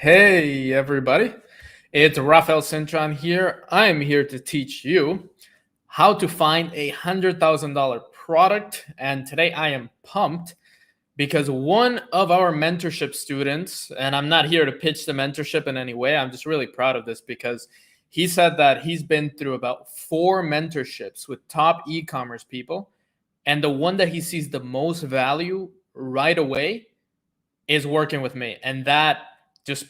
Hey everybody, it's Rafael Cintron here. I'm here to teach you how to find $100,000 product, and today I am pumped because one of our mentorship students, and I'm not here to pitch the mentorship in any way, I'm just really proud of this because he said that he's been through about 4 mentorships with top e-commerce people, and the one that he sees the most value right away is working with me, and that just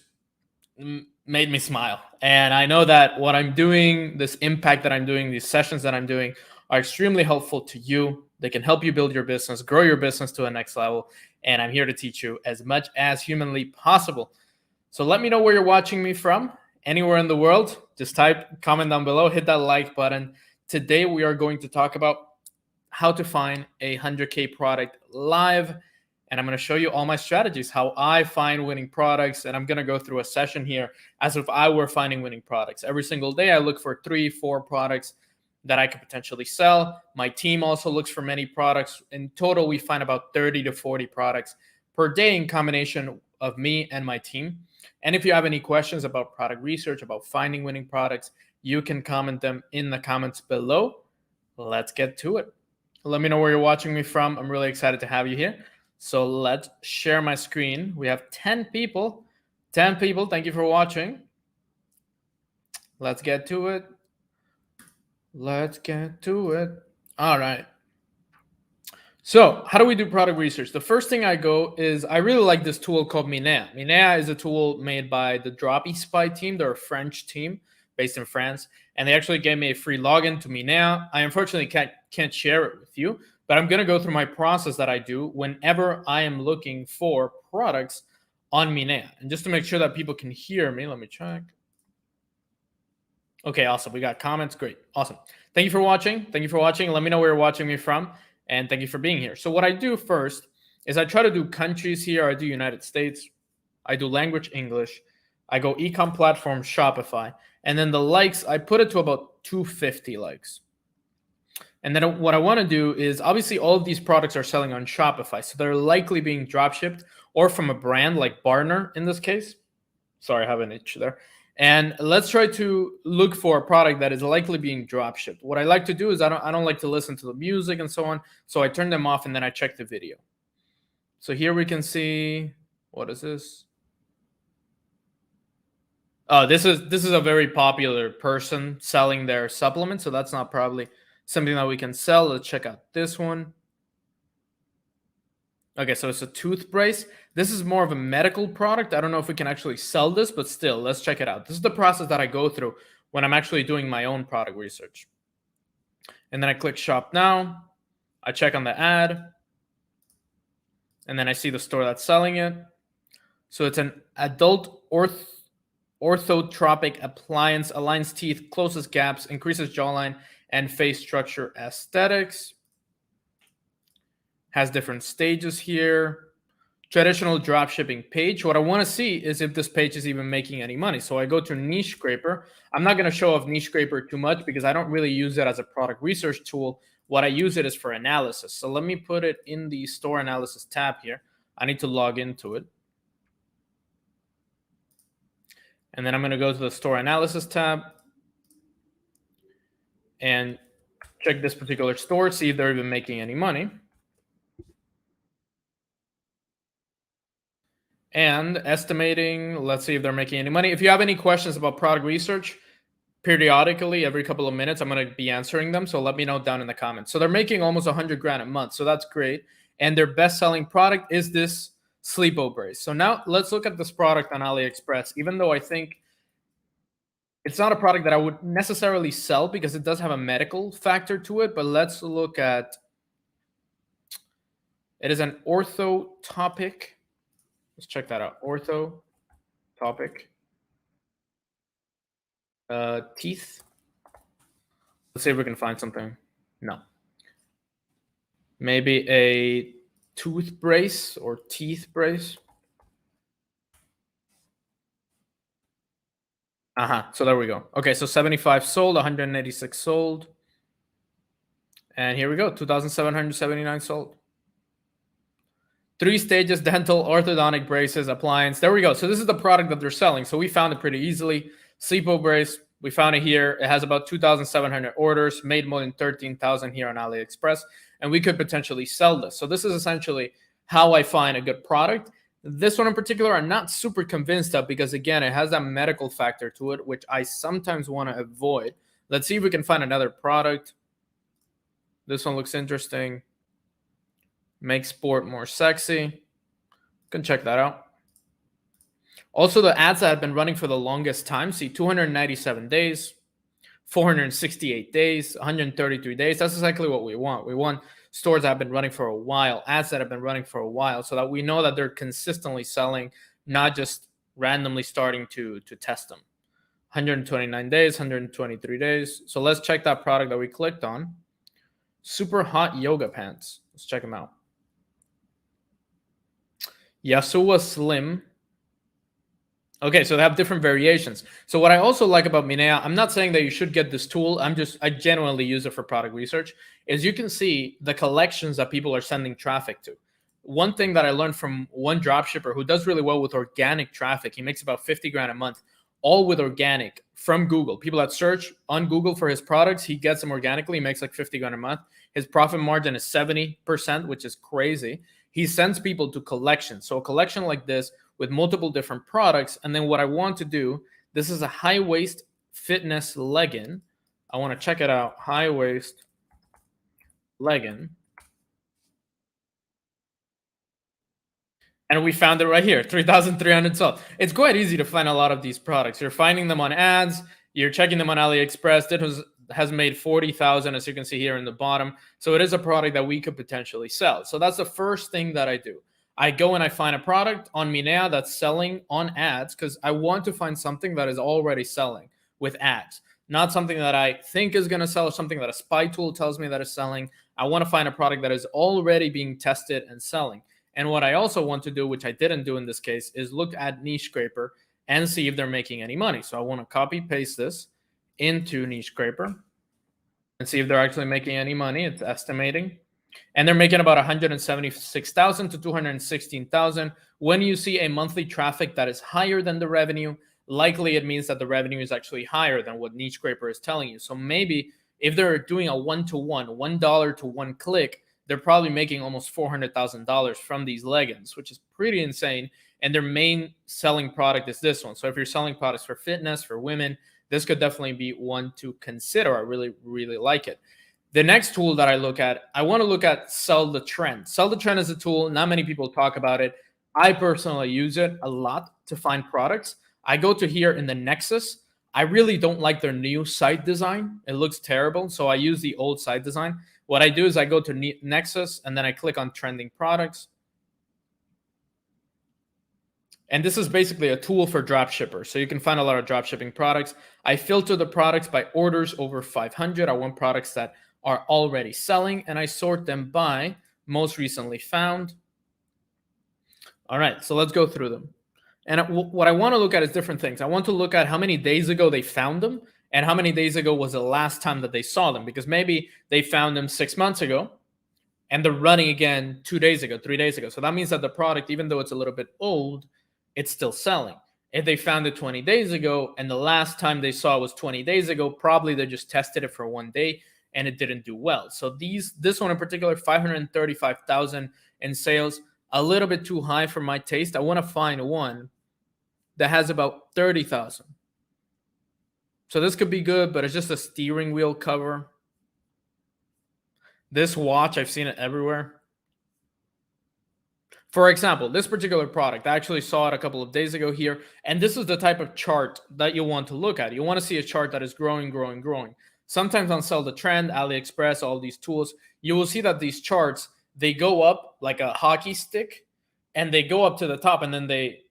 made me smile. And I know that what I'm doing, this impact that I'm doing, these sessions that I'm doing are extremely helpful to you. They can help you build your business, grow your business to a next level. And I'm here to teach you as much as humanly possible. So let me know where you're watching me from, anywhere in the world. Just type, comment down below, hit that like button. Today we are going to talk about how to find a 100K product live. And I'm going to show you all my strategies, how I find winning products. And I'm going to go through a session here as if I were finding winning products. Every single day, I look for 3-4 products that I could potentially sell. My team also looks for many products. In total, we find about 30 to 40 products per day in combination of me and my team. And if you have any questions about product research, about finding winning products, you can comment them in the comments below. Let's get to it. Let me know where you're watching me from. I'm really excited to have you here. So let's share my screen. We have 10 people. 10 people. Thank you for watching. Let's get to it. Let's get to it. All right. So how do we do product research? The first thing I go is I really like this tool called Minea. Minea is a tool made by the Dropshipping team. They're a French team based in France. And they actually gave me a free login to Minea. I unfortunately can't share it with you, but I'm going to go through my process that I do whenever I am looking for products on Minea. And just to make sure that people can hear me, let me check. Okay, awesome. We got comments. Great. Awesome. Thank you for watching. Thank you for watching. Let me know where you're watching me from. And thank you for being here. So what I do first is I try to do countries here. I do United States. I do language English. I go ecom platform Shopify. And then the likes, I put it to about 250 likes. And then what I want to do is obviously all of these products are selling on Shopify. So they're likely being drop shipped or from a brand like Barner in this case. Sorry, I have an itch there. And let's try to look for a product that is likely being drop shipped. What I like to do is I don't like to listen to the music and so on. So I turn them off and then I check the video. So here we can see, what is this? Oh, this is a very popular person selling their supplements. So that's not probably something that we can sell. Let's check out this one. Okay, so it's a tooth brace. This is more of a medical product. I don't know if we can actually sell this, but still, let's check it out. This is the process that I go through when I'm actually doing my own product research. And then I click shop now. I check on the ad. And then I see the store that's selling it. So it's an adult orthotropic appliance, aligns teeth, closes gaps, increases jawline and face structure aesthetics. Has different stages here. Traditional drop shipping page. What I want to see is if this page is even making any money. So I go to Niche Scraper. I'm not going to show off Niche Scraper too much because I don't really use it as a product research tool. What I use it is for analysis. So let me put it in the store analysis tab here. I need to log into it. And then I'm going to go to the store analysis tab and check this particular store, see if they're even making any money. And estimating, let's see if they're making any money. If you have any questions about product research, periodically, every couple of minutes, I'm going to be answering them. So let me know down in the comments. So they're making almost 100 grand a month. So that's great. And their best-selling product is this sleepo brace. So now let's look at this product on AliExpress, even though I think it's not a product that I would necessarily sell because it does have a medical factor to it. But let's look at, it is an ortho topic. Let's check that out. Ortho topic. Teeth. Let's see if we can find something. No. Maybe a tooth brace or teeth brace. So there we go. Okay, so 75 sold, 186 sold. And here we go, 2,779 sold. 3 stages, dental, orthodontic braces, appliance. There we go. So this is the product that they're selling. So we found it pretty easily. Sleepo brace, we found it here. It has about 2,700 orders, made more than 13,000 here on AliExpress, and we could potentially sell this. So this is essentially how I find a good product. This one in particular, I'm not super convinced of because, again, it has that medical factor to it, which I sometimes want to avoid. Let's see if we can find another product. This one looks interesting. Make sport more sexy. You can check that out. Also, the ads that have been running for the longest time, see 297 days, 468 days, 133 days. That's exactly what we want. We want stores that have been running for a while, ads that have been running for a while, so that we know that they're consistently selling, not just randomly starting to test them. 129 days, 123 days. So let's check that product that we clicked on. Super hot yoga pants. Let's check them out. Yasuwa Slim. Okay, so they have different variations. So what I also like about Minea, I'm not saying that you should get this tool. I genuinely use it for product research, is you can see the collections that people are sending traffic to. One thing that I learned from one dropshipper who does really well with organic traffic, he makes about 50 grand a month, all with organic from Google. People that search on Google for his products, he gets them organically, he makes like 50 grand a month. His profit margin is 70%, which is crazy. He sends people to collections. So a collection like this with multiple different products. And then what I want to do, this is a high waist fitness legging. I want to check it out. High waist legging. And we found it right here, 3,300 sold. It's quite easy to find a lot of these products. You're finding them on ads. You're checking them on AliExpress. It has made 40,000, as you can see here in the bottom. So it is a product that we could potentially sell. So that's the first thing that I do. I go and I find a product on Minea that's selling on ads because I want to find something that is already selling with ads, not something that I think is going to sell or something that a spy tool tells me that is selling. I want to find a product that is already being tested and selling. And what I also want to do, which I didn't do in this case, is look at Niche Scraper and see if they're making any money. So I want to copy paste this into Niche Scraper and see if they're actually making any money. It's estimating. And they're making about 176,000 to 216,000. When you see a monthly traffic that is higher than the revenue, likely it means that the revenue is actually higher than what Niche Scraper is telling you. So maybe if they're doing a one-to-one, $1 to one click, they're probably making almost $400,000 from these leggings, which is pretty insane. And their main selling product is this one. So if you're selling products for fitness, for women, this could definitely be one to consider. I really, really like it. The next tool that I look at, I want to look at Sell the Trend. Sell the Trend is a tool. Not many people talk about it. I personally use it a lot to find products. I go to here in the Nexus. I really don't like their new site design. It looks terrible. So I use the old site design. What I do is I go to Nexus and then I click on trending products. And this is basically a tool for dropshippers. So you can find a lot of dropshipping products. I filter the products by orders over 500. I want products that are already selling, and I sort them by most recently found. All right, so let's go through them. And what I want to look at is different things. I want to look at how many days ago they found them and how many days ago was the last time that they saw them, because maybe they found them 6 months ago and they're running again 2 days ago, 3 days ago. So that means that the product, even though it's a little bit old, it's still selling. If they found it 20 days ago and the last time they saw it was 20 days ago, probably they just tested it for 1 day and it didn't do well. So this one in particular, 535,000 in sales, a little bit too high for my taste. I want to find one that has about 30,000. So this could be good, but it's just a steering wheel cover. This watch, I've seen it everywhere. For example, this particular product, I actually saw it a couple of days ago here, and this is the type of chart that you want to look at. You want to see a chart that is growing, growing, growing. Sometimes on Sell the Trend, AliExpress, all these tools, you will see that these charts, they go up like a hockey stick, and they go up to the top, and then they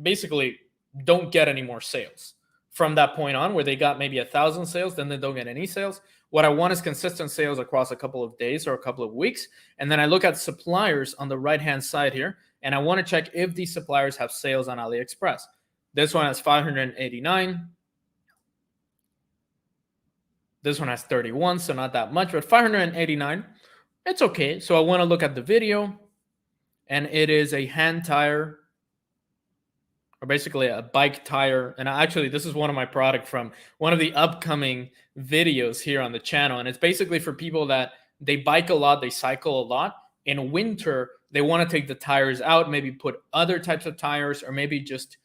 basically don't get any more sales. From that point on, where they got maybe 1,000 sales, then they don't get any sales. What I want is consistent sales across a couple of days or a couple of weeks. And then I look at suppliers on the right-hand side here, and I want to check if these suppliers have sales on AliExpress. This one has 589. This one has 31, so not that much, but 589, it's okay. So I want to look at the video. and it is a hand tire, or basically a bike tire. And actually, this is one of my product from one of the upcoming videos here on the channel. And it's basically for people that they bike a lot, they cycle a lot. In winter, they want to take the tires out, maybe put other types of tires, or maybe just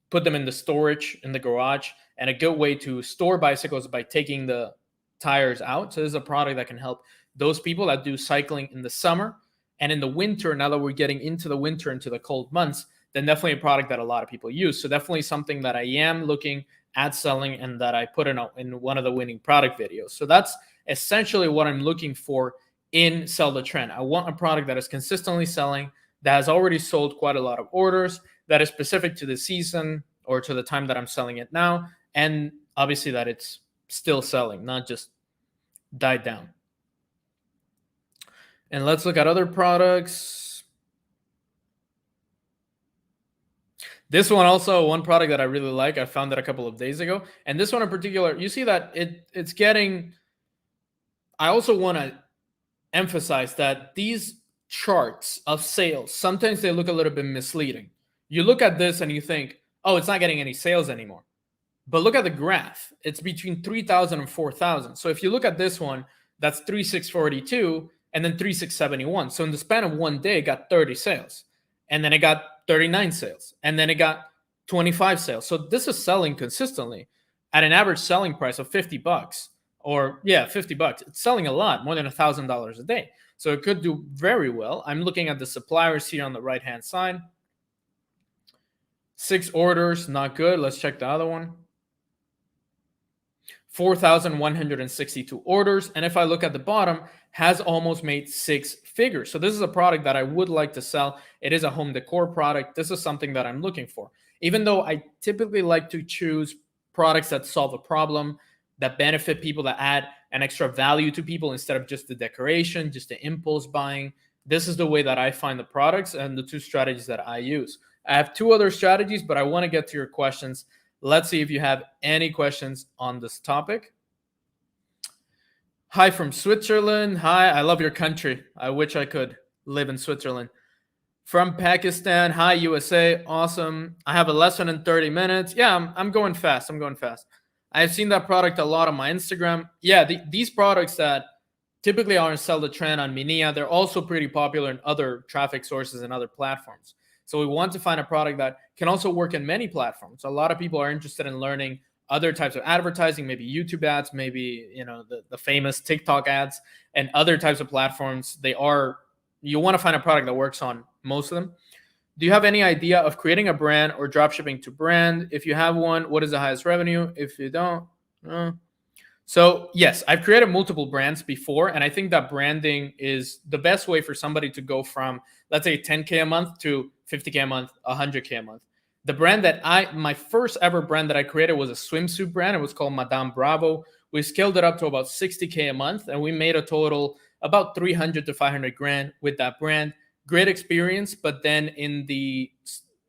put them in the storage in the garage. And a good way to store bicycles is by taking the tires out. So this is a product that can help those people that do cycling in the summer. And in the winter, now that we're getting into the winter, into the cold months, then definitely a product that a lot of people use. So definitely something that I am looking at selling and that I put in one of the winning product videos. So that's essentially what I'm looking for in Sell the Trend. I want a product that is consistently selling, that has already sold quite a lot of orders, that is specific to the season or to the time that I'm selling it now, and obviously that it's still selling, not just died down. And let's look at other products. This one also, one product that I really like. I found it a couple of days ago. And this one in particular, you see that it's getting, I also want to emphasize that these charts of sales, sometimes they look a little bit misleading. You look at this and you think, oh, it's not getting any sales anymore. But look at the graph. It's between 3,000 and 4,000. So if you look at this one, that's 3,642 and then 3,671. So in the span of one day, it got 30 sales. And then it got 39 sales. And then it got 25 sales. So this is selling consistently at an average selling price of $50. Or yeah, $50. It's selling a lot, more than $1,000 a day. So it could do very well. I'm looking at the suppliers here on the right-hand side. 6 orders, not good. Let's check the other one. 4,162 orders. And if I look at the bottom, has almost made 6 figures. So this is a product that I would like to sell. It is a home decor product. This is something that I'm looking for. Even though I typically like to choose products that solve a problem, that benefit people, that add an extra value to people instead of just the decoration, just the impulse buying. This is the way that I find the products and the 2 strategies that I use. I have 2 other strategies, but I want to get to your questions. Let's see if you have any questions on this topic. Hi from Switzerland. Hi, I love your country. I wish I could live in Switzerland. From Pakistan. Hi, USA. Awesome. I have a lesson in 30 minutes. Yeah, I'm going fast. I've seen that product a lot on my Instagram. Yeah, these products that typically are in Sell the Trend on Minia, they're also pretty popular in other traffic sources and other platforms. So we want to find a product that can also work in many platforms. A lot of people are interested in learning other types of advertising, maybe YouTube ads, maybe the famous TikTok ads, and other types of platforms. You want to find a product that works on most of them. Do you have any idea of creating a brand or dropshipping to brand? If you have one, what is the highest revenue? If you don't, So yes, I've created multiple brands before, and I think that branding is the best way for somebody to go from, let's say, 10K a month to 50K a month, 100K a month. The brand my first ever brand that I created was a swimsuit brand. It was called Madame Bravo. We scaled it up to about 60K a month, and we made a total about 300 to 500 grand with that brand. Great experience, but then in the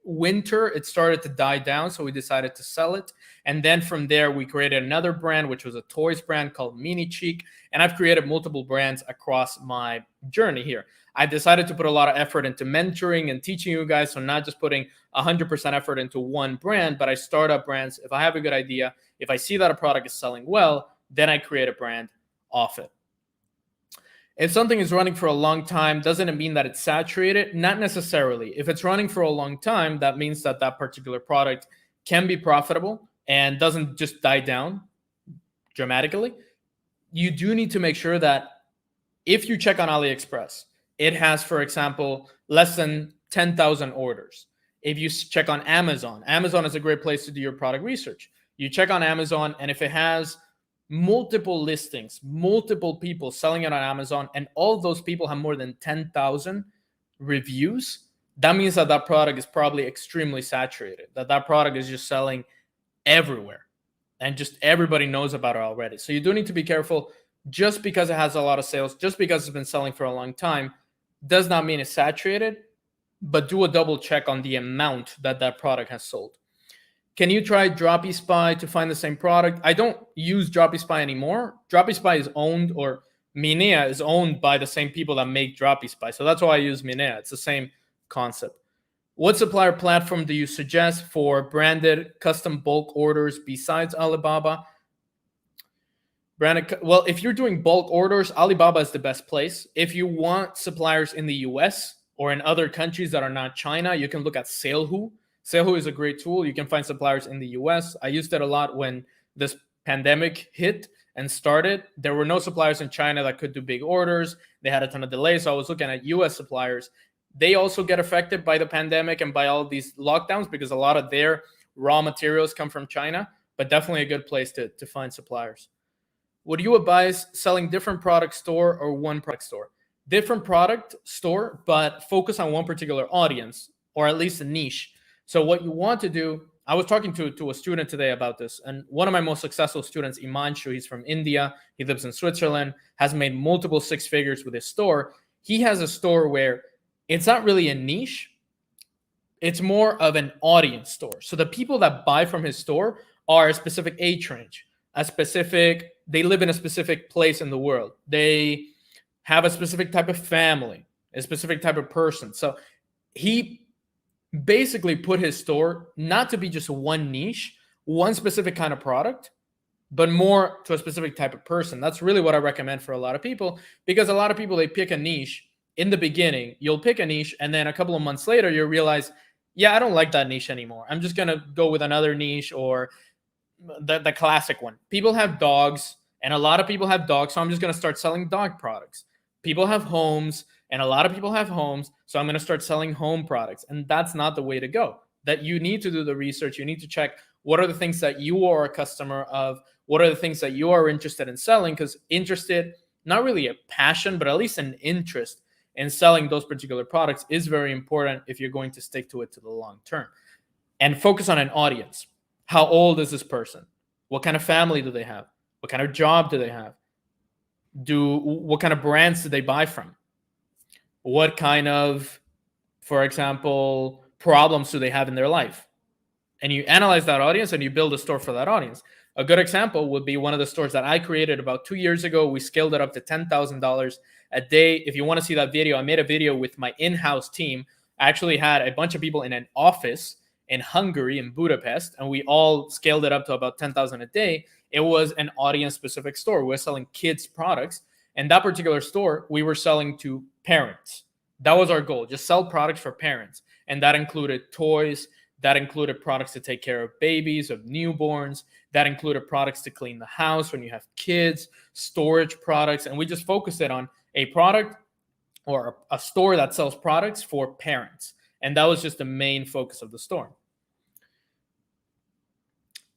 winter, it started to die down, so we decided to sell it. And then from there, we created another brand, which was a toys brand called Mini Cheek. And I've created multiple brands across my journey here. I decided to put a lot of effort into mentoring and teaching you guys, so not just putting 100% effort into one brand, but I start up brands. If I have a good idea, if I see that a product is selling well, then I create a brand off it. If something is running for a long time, doesn't it mean that it's saturated? Not necessarily. If it's running for a long time, that means that that particular product can be profitable and doesn't just die down dramatically. You do need to make sure that if you check on AliExpress, it has, for example, less than 10,000 orders. If you check on Amazon, Amazon is a great place to do your product research. You check on Amazon, and if it has multiple listings, multiple people selling it on Amazon, and all those people have more than 10,000 reviews, that means that that product is probably extremely saturated, that product is just selling everywhere and just everybody knows about it already. So you do need to be careful. Just because it has a lot of sales, just because it's been selling for a long time, does not mean it's saturated, but do a double check on the amount that that product has sold. Can you try Dropshipping to find the same product? I don't use Dropshipping anymore. Dropshipping is owned, or Minia is owned by the same people that make Dropshipping. So that's why I use Minia. It's the same concept. What supplier platform do you suggest for branded custom bulk orders besides Alibaba? Well, if you're doing bulk orders, Alibaba is the best place. If you want suppliers in the US or in other countries that are not China, you can look at Salehu. Salehu is a great tool. You can find suppliers in the US. I used it a lot when this pandemic hit and started. There were no suppliers in China that could do big orders. They had a ton of delays. So I was looking at US suppliers. They also get affected by the pandemic and by all these lockdowns because a lot of their raw materials come from China, but definitely a good place to find suppliers. Would you advise selling different product store or one product store? Different product store, but focus on one particular audience or at least a niche. So what you want to do, I was talking to a student today about this, and one of my most successful students, Himanshu, he's from India, he lives in Switzerland, has made multiple six figures with his store. He has a store where it's not really a niche, it's more of an audience store. So the people that buy from his store are a specific age range, they live in a specific place in the world. They have a specific type of family, a specific type of person. So he basically put his store not to be just one niche, one specific kind of product, but more to a specific type of person. That's really what I recommend for a lot of people, because a lot of people, they pick a niche in the beginning. You'll pick a niche, and then a couple of months later, you'll realize, yeah, I don't like that niche anymore. I'm just going to go with another niche, or the classic one. People have dogs, and a lot of people have dogs, so I'm just going to start selling dog products. People have homes, and a lot of people have homes, so I'm going to start selling home products. And that's not the way to go. That you need to do the research. You need to check what are the things that you are a customer of, what are the things that you are interested in selling, because interested, not really a passion, but at least an interest in selling those particular products is very important if you're going to stick to it to the long term. And focus on an audience. How old is this person? What kind of family do they have? What kind of job do they have? What kind of brands do they buy from? What kind of, for example, problems do they have in their life? And you analyze that audience and you build a store for that audience. A good example would be one of the stores that I created about 2 years ago. We scaled it up to $10,000 a day. If you want to see that video, I made a video with my in-house team. I actually had a bunch of people in an office in Hungary, in Budapest, and we all scaled it up to about 10,000 a day. It was an audience-specific store. We were selling kids' products. And that particular store, we were selling to parents. That was our goal, just sell products for parents. And that included toys. That included products to take care of babies, of newborns. That included products to clean the house when you have kids, storage products. And we just focused it on a product or a store that sells products for parents. And that was just the main focus of the store.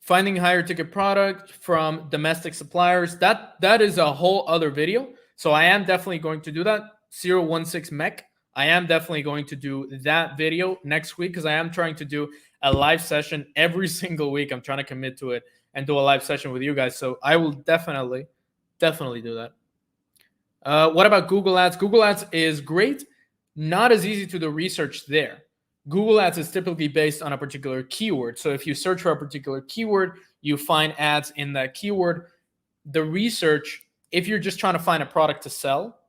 Finding higher ticket product from domestic suppliers, that is a whole other video. So I am definitely going to do that. 016 Mech. I am definitely going to do that video next week, because I am trying to do a live session every single week. I'm trying to commit to it and do a live session with you guys. So I will definitely do that. What about Google Ads? Google Ads is great. Not as easy to do research there. Google Ads is typically based on a particular keyword. So if you search for a particular keyword, you find ads in that keyword. The research, if you're just trying to find a product to sell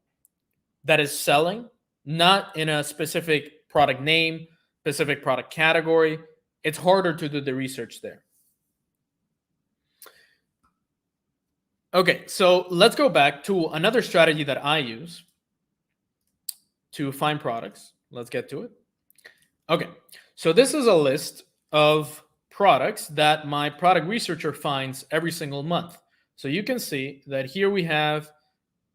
that is selling, not in a specific product name, specific product category, it's harder to do the research there. Okay, so let's go back to another strategy that I use to find products. Let's get to it. Okay, so this is a list of products that my product researcher finds every single month. So you can see that here we have,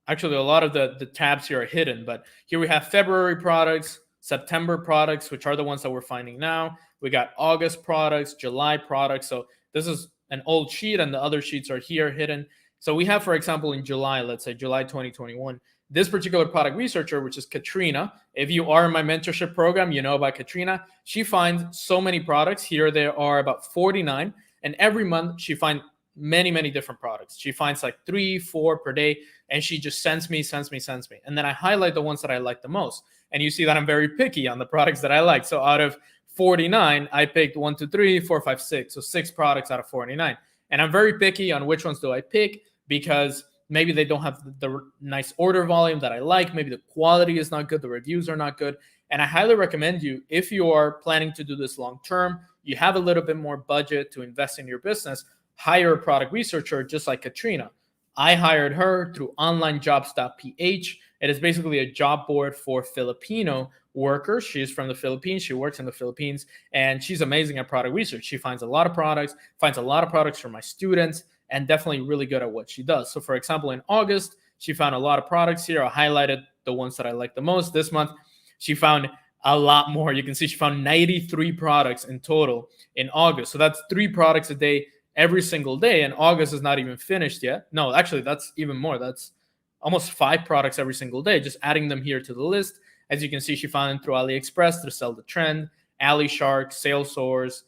actually a lot of the tabs here are hidden, but here we have February products, September products, which are the ones that we're finding now. We got August products, July products. So this is an old sheet and the other sheets are here hidden. So we have, for example, in July, let's say July 2021, this particular product researcher, which is Katrina. If you are in my mentorship program, you know about Katrina. She finds so many products. Here there are about 49. And every month she finds many different products. She finds like 3, 4 per day. And she just sends me. And then I highlight the ones that I like the most. And you see that I'm very picky on the products that I like. So out of 49, I picked 1, 2, 3, 4, 5, 6. So 6 products out of 49. And I'm very picky on which ones do I pick, because maybe they don't have the nice order volume that I like. Maybe the quality is not good. The reviews are not good. And I highly recommend you, if you are planning to do this long term, you have a little bit more budget to invest in your business, hire a product researcher just like Katrina. I hired her through onlinejobs.ph. It is basically a job board for Filipino workers. She is from the Philippines. She works in the Philippines, and she's amazing at product research. She finds a lot of products for my students, and definitely really good at what she does. So for example, in August, she found a lot of products here. I highlighted the ones that I like the most. This month, she found a lot more. You can see she found 93 products in total in August. So that's 3 products a day every single day. And August is not even finished yet. No, actually, that's even more. That's almost 5 products every single day, just adding them here to the list. As you can see, she found them through AliExpress, through Sell the Trend, AliShark, Salesforce,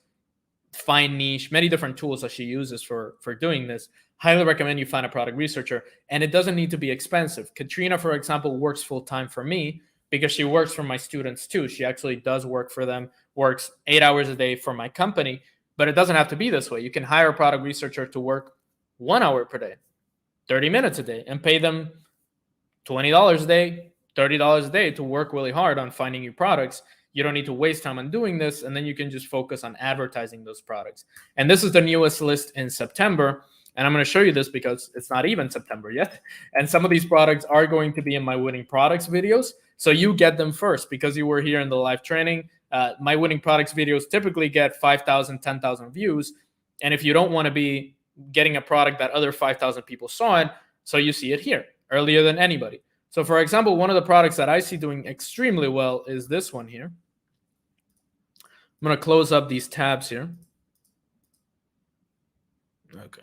Find Niche, many different tools that she uses for doing this. Highly recommend you find a product researcher, and it doesn't need to be expensive. Katrina, for example, works full-time for me because she works for my students too. She actually does work for them, works 8 hours a day for my company, but it doesn't have to be this way. You can hire a product researcher to work 1 hour per day, 30 minutes a day, and pay them $20 a day, $30 a day to work really hard on finding new products. You don't need to waste time on doing this, and then you can just focus on advertising those products. And this is the newest list in September, and I'm going to show you this because it's not even September yet. And some of these products are going to be in my winning products videos, so you get them first because you were here in the live training. My winning products videos typically get 5,000, 10,000 views, and if you don't want to be getting a product that other 5,000 people saw it, so you see it here earlier than anybody. So for example, one of the products that I see doing extremely well is this one here. I'm going to close up these tabs here. Okay.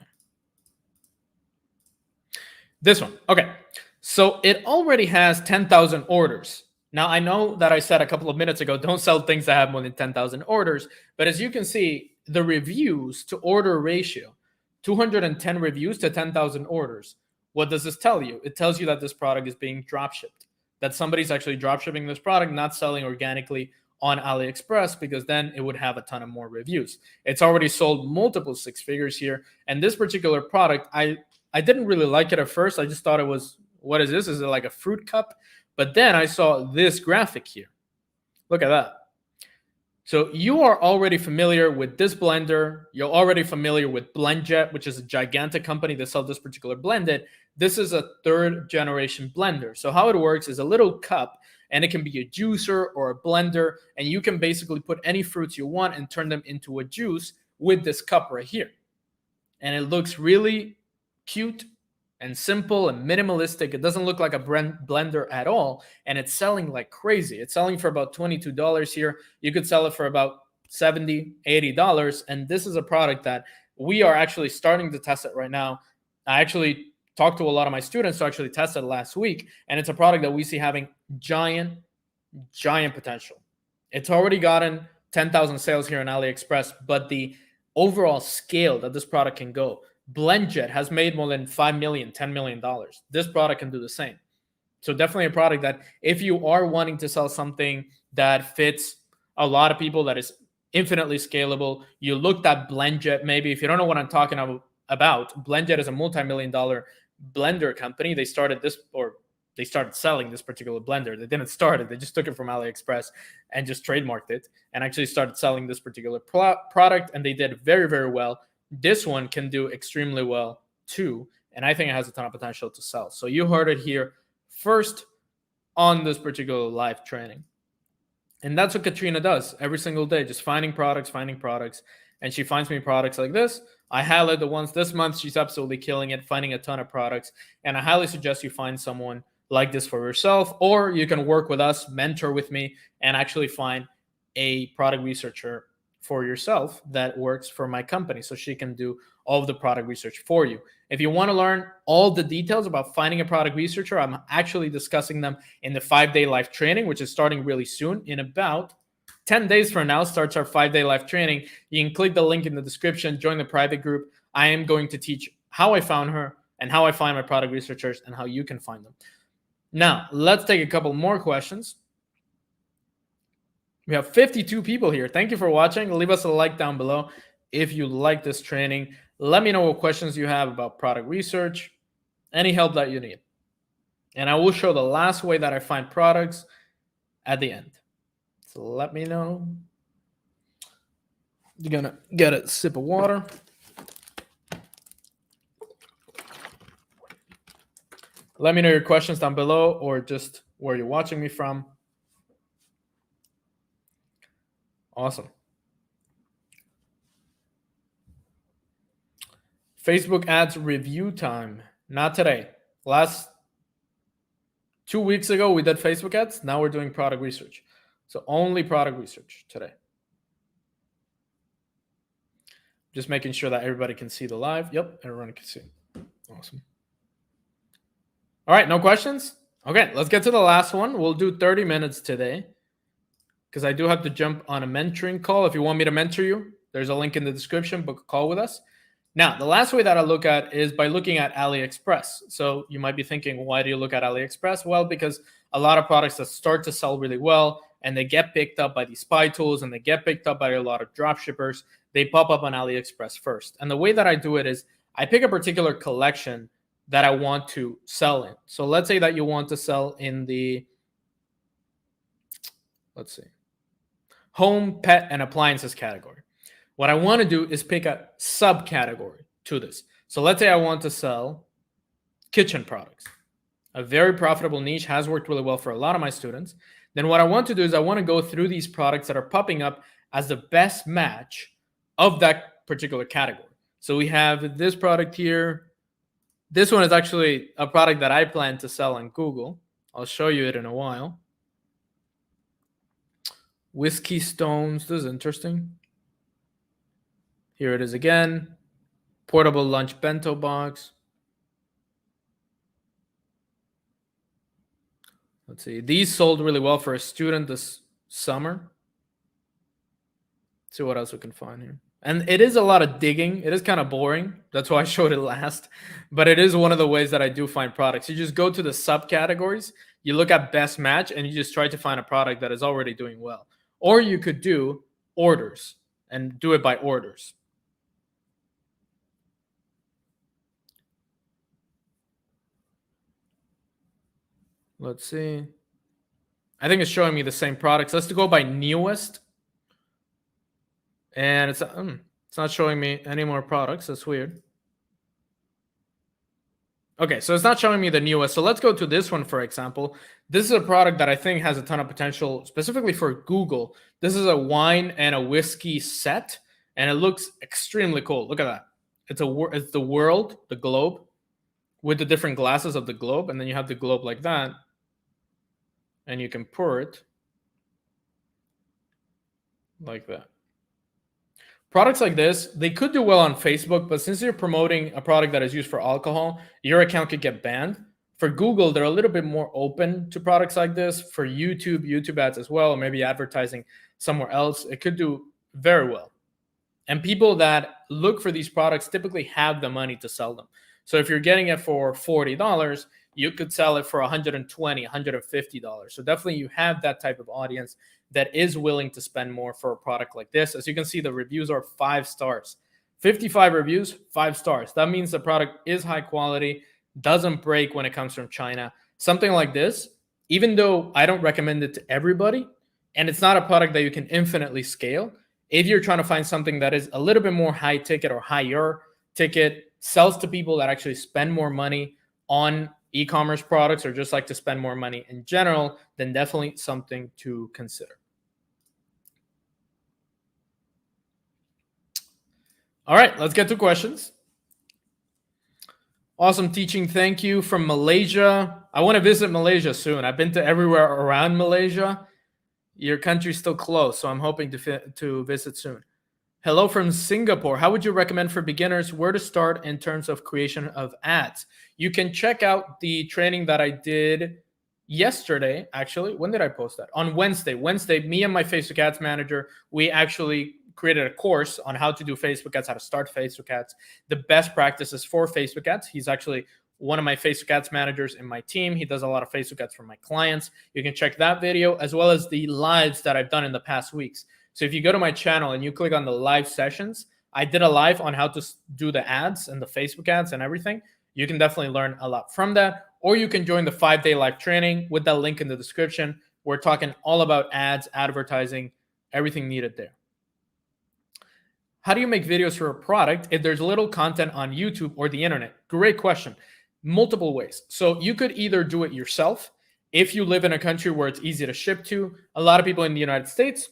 This one. Okay. So it already has 10,000 orders. Now, I know that I said a couple of minutes ago, don't sell things that have more than 10,000 orders. But as you can see, the reviews to order ratio, 210 reviews to 10,000 orders. What does this tell you? It tells you that this product is being dropshipped, that somebody's actually dropshipping this product, not selling organically on AliExpress, because then it would have a ton of more reviews. It's already sold multiple 6 figures here. And this particular product, I didn't really like it at first. I just thought it was, what is this? Is it like a fruit cup? But then I saw this graphic here. Look at that. So you are already familiar with this blender. You're already familiar with BlendJet, which is a gigantic company that sells this particular blended. This is a 3rd generation blender. So how it works is a little cup, and it can be a juicer or a blender, and you can basically put any fruits you want and turn them into a juice with this cup right here. And it looks really cute and simple and minimalistic. It doesn't look like a blender at all, and it's selling like crazy. It's selling for about $22 here. You could sell it for about $70, $80, and this is a product that we are actually starting to test it right now. I actually talked to a lot of my students who actually tested it last week, and it's a product that we see having giant potential. It's already gotten 10,000 sales here on AliExpress, but the overall scale that this product can go, BlendJet has made more than $5 million, $10 million. This product can do the same. So definitely a product that if you are wanting to sell something that fits a lot of people, that is infinitely scalable, you looked at BlendJet maybe. If you don't know what I'm talking about, BlendJet is a multi-million-dollar blender company. They started selling this particular blender. They didn't start it. They just took it from AliExpress and just trademarked it and actually started selling this particular product, and they did very, very well. This one can do extremely well too, and I think it has a ton of potential to sell. So you heard it here first on this particular live training. And that's what Katrina does every single day, just finding products, and she finds me products like this. I highlight the ones this month. She's absolutely killing it, finding a ton of products, and I highly suggest you find someone like this for yourself, or you can work with us, mentor with me, and actually find a product researcher for yourself that works for my company, so she can do all of the product research for you. If you want to learn all the details about finding a product researcher, I'm actually discussing them in the 5-day live training, which is starting really soon. In about 10 days from now starts our 5-day live training. You can click the link in the description, join the private group. I am going to teach how I found her and how I find my product researchers and how you can find them. Now, let's take a couple more questions. We have 52 people here. Thank you for watching. Leave us a like down below if you like this training. Let me know what questions you have about product research, any help that you need. And I will show the last way that I find products at the end. So let me know. You're gonna get a sip of water. Let me know your questions down below or just where you're watching me from. Awesome. Facebook ads review time. Not today. Last 2 weeks ago, we did Facebook ads. Now we're doing product research. So only product research today. Just making sure that everybody can see the live. Yep, everyone can see. Awesome. All right, no questions? Okay, let's get to the last one. We'll do 30 minutes today because I do have to jump on a mentoring call. If you want me to mentor you, there's a link in the description. Book a call with us. Now, the last way that I look at is by looking at AliExpress. So you might be thinking, why do you look at AliExpress? Well, because a lot of products that start to sell really well and they get picked up by these spy tools and they get picked up by a lot of drop shippers, they pop up on AliExpress first. And the way that I do it is I pick a particular collection that I want to sell in. So let's say that you want to sell in the, let's see, home, pet, and appliances category. What I want to do is pick a subcategory to this. So let's say I want to sell kitchen products. A very profitable niche, has worked really well for a lot of my students. Then what I want to do is I want to go through these products that are popping up as the best match of that particular category. So we have this product here. This one is actually a product that I plan to sell on Google. I'll show you it in a while. Whiskey stones. This is interesting. Here it is again. Portable lunch bento box. Let's see. These sold really well for a student this summer. Let's see what else we can find here. And it is a lot of digging. It is kind of boring. That's why I showed it last. But it is one of the ways that I do find products. You just go to the subcategories, you look at best match, and you just try to find a product that is already doing well. Or you could do orders and do it by orders. Let's see. I think it's showing me the same products. Let's go by newest. And it's not showing me any more products. That's weird. Okay, so it's not showing me the newest. So let's go to this one, for example. This is a product that I think has a ton of potential, specifically for Google. This is a wine and a whiskey set, and it looks extremely cool. Look at that. It's the world, the globe, with the different glasses of the globe, and then you have the globe like that, and you can pour it like that. Products like this, they could do well on Facebook, but since you're promoting a product that is used for alcohol, your account could get banned. For Google, they're a little bit more open to products like this. For YouTube ads as well, or maybe advertising somewhere else, it could do very well. And people that look for these products typically have the money to sell them. So if you're getting it for $40, you could sell it for $120, $150. So definitely you have that type of audience that is willing to spend more for a product like this. As you can see, the reviews are 5 stars. 55 reviews, 5 stars. That means the product is high quality, doesn't break when it comes from China. Something like this, even though I don't recommend it to everybody, and it's not a product that you can infinitely scale, if you're trying to find something that is a little bit more high ticket or higher ticket, sells to people that actually spend more money on e-commerce products or just like to spend more money in general, then definitely something to consider. All right, let's get to questions. Awesome teaching. Thank you from Malaysia. I want to visit Malaysia soon. I've been to everywhere around Malaysia. Your country's still close, so I'm hoping to visit soon. Hello from Singapore. How would you recommend for beginners where to start in terms of creation of ads? You can check out the training that I did yesterday. Actually, when did I post that? On Wednesday. Me and my Facebook ads manager, we actually created a course on how to do Facebook ads, how to start Facebook ads, the best practices for Facebook ads. He's actually one of my Facebook ads managers in my team. He does a lot of Facebook ads for my clients. You can check that video as well as the lives that I've done in the past weeks. So if you go to my channel and you click on the live sessions, I did a live on how to do the ads and the Facebook ads and everything. You can definitely learn a lot from that. Or you can join the 5-day live training with that link in the description, where We're talking all about ads, advertising, everything needed there. How do you make videos for a product if there's little content on YouTube or the internet? Great question. Multiple ways. So you could either do it yourself if you live in a country where it's easy to ship to. A lot of people in the United States,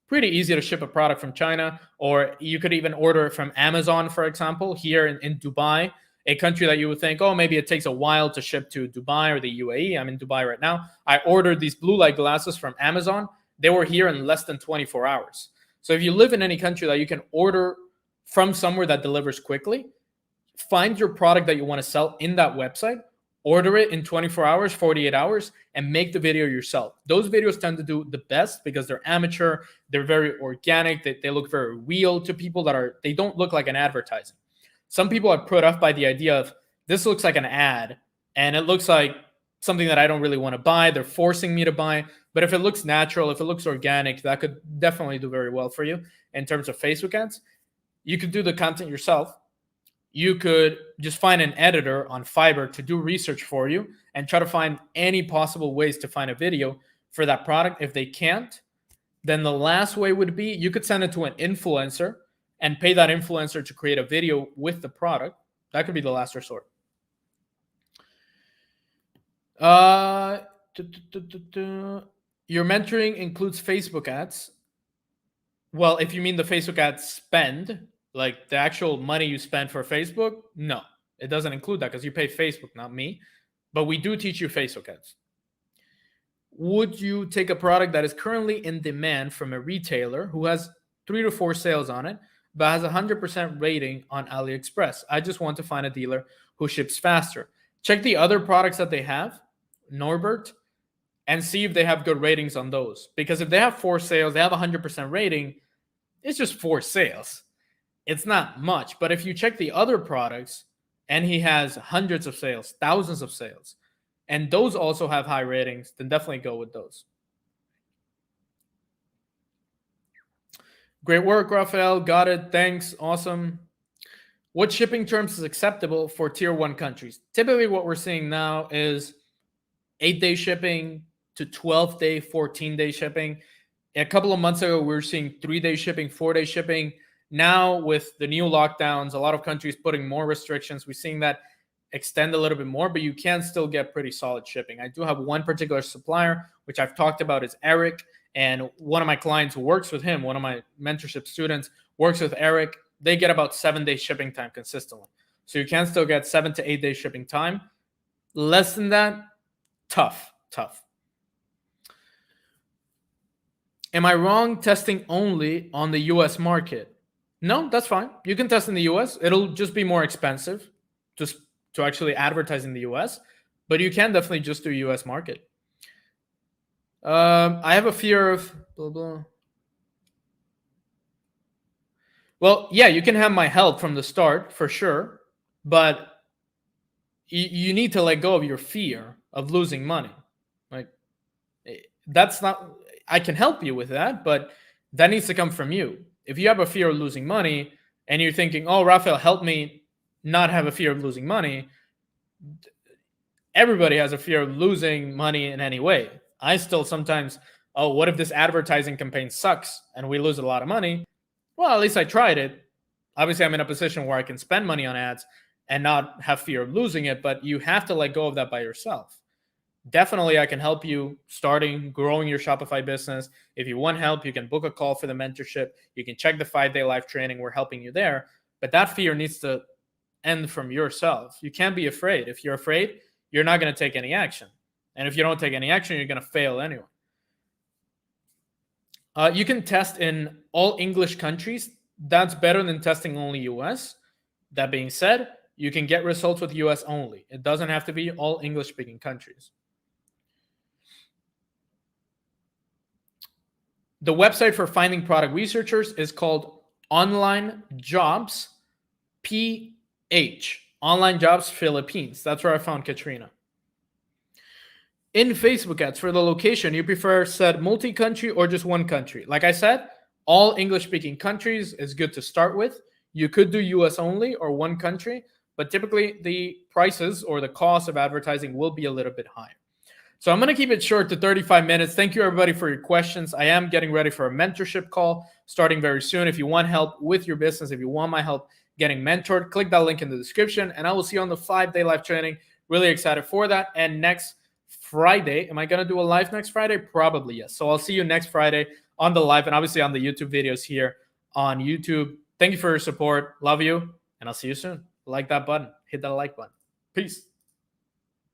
pretty easy to ship a product from China, or you could even order it from Amazon, for example, here in Dubai, a country that you would think, oh, maybe it takes a while to ship to Dubai or the UAE. I'm in Dubai right now. I ordered these blue light glasses from Amazon. They were here in less than 24 hours. So if you live in any country that you can order from somewhere that delivers quickly, find your product that you want to sell in that website, order it in 24 hours, 48 hours, and make the video yourself. Those videos tend to do the best because they're amateur, they're very organic, they look very real to people they don't look like an advertising. Some people are put off by the idea of, this looks like an ad, and it looks like something that I don't really want to buy. They're forcing me to buy. But if it looks natural, if it looks organic, that could definitely do very well for you in terms of Facebook ads. You could do the content yourself. You could just find an editor on Fiverr to do research for you and try to find any possible ways to find a video for that product. If they can't, then the last way would be you could send it to an influencer and pay that influencer to create a video with the product. That could be the last resort. Your mentoring includes Facebook ads. Well, if you mean the Facebook ads spend, like the actual money you spend for Facebook, no, it doesn't include that because you pay Facebook, not me. But we do teach you Facebook ads. Would you take a product that is currently in demand from a retailer who has 3 to 4 sales on it, but has a 100% rating on AliExpress? I just want to find a dealer who ships faster. Check the other products that they have, Norbert, and see if they have good ratings on those. Because if they have 4 sales, they have a 100% rating, it's just 4 sales. It's not much. But if you check the other products and he has hundreds of sales, thousands of sales, and those also have high ratings, then definitely go with those. Great work, Rafael. Got it. Thanks. Awesome. What shipping terms is acceptable for tier 1 countries? Typically what we're seeing now is 8-day shipping to 12-day, 14-day shipping. A couple of months ago, we were seeing 3-day shipping, 4-day shipping. Now, with the new lockdowns, a lot of countries putting more restrictions, we're seeing that extend a little bit more, but you can still get pretty solid shipping. I do have one particular supplier, which I've talked about, is Eric. And one of my clients who works with him, one of my mentorship students works with Eric. They get about 7-day shipping time consistently. So you can still get 7 to 8 days shipping time. Less than that, tough. Am I wrong testing only on the US market? No, that's fine. You can test in the US. It'll just be more expensive just to actually advertise in the US, but you can definitely just do US market. I have a fear of blah, blah. Well, yeah, you can have my help from the start for sure, but you need to let go of your fear of losing money. Like, that's not, I can help you with that, but that needs to come from you. If you have a fear of losing money and you're thinking, oh, Rafael, help me not have a fear of losing money. Everybody has a fear of losing money in any way. I still sometimes, oh, what if this advertising campaign sucks and we lose a lot of money? Well, at least I tried it. Obviously, I'm in a position where I can spend money on ads and not have fear of losing it, but you have to let go of that by yourself. Definitely, I can help you growing your Shopify business. If you want help, you can book a call for the mentorship. You can check the 5-day live training. We're helping you there. But that fear needs to end from yourself. You can't be afraid. If you're afraid, you're not going to take any action. And if you don't take any action, you're going to fail anyway. You can test in all English countries. That's better than testing only US. That being said, you can get results with US only. It doesn't have to be all English-speaking countries. The website for finding product researchers is called Online Jobs PH. Online Jobs Philippines. That's where I found Katrina. In Facebook ads, for the location, you prefer set multi-country or just one country? Like I said, all English-speaking countries is good to start with. You could do US only or one country, but typically the prices or the cost of advertising will be a little bit higher. So I'm going to keep it short to 35 minutes. Thank you, everybody, for your questions. I am getting ready for a mentorship call starting very soon. If you want help with your business, if you want my help getting mentored, click that link in the description, and I will see you on the 5-day live training. Really excited for that. And next Friday, am I going to do a live next Friday? Probably, yes. So I'll see you next Friday on the live and obviously on the YouTube videos here on YouTube. Thank you for your support. Love you. And I'll see you soon. Like that button. Hit that like button. Peace.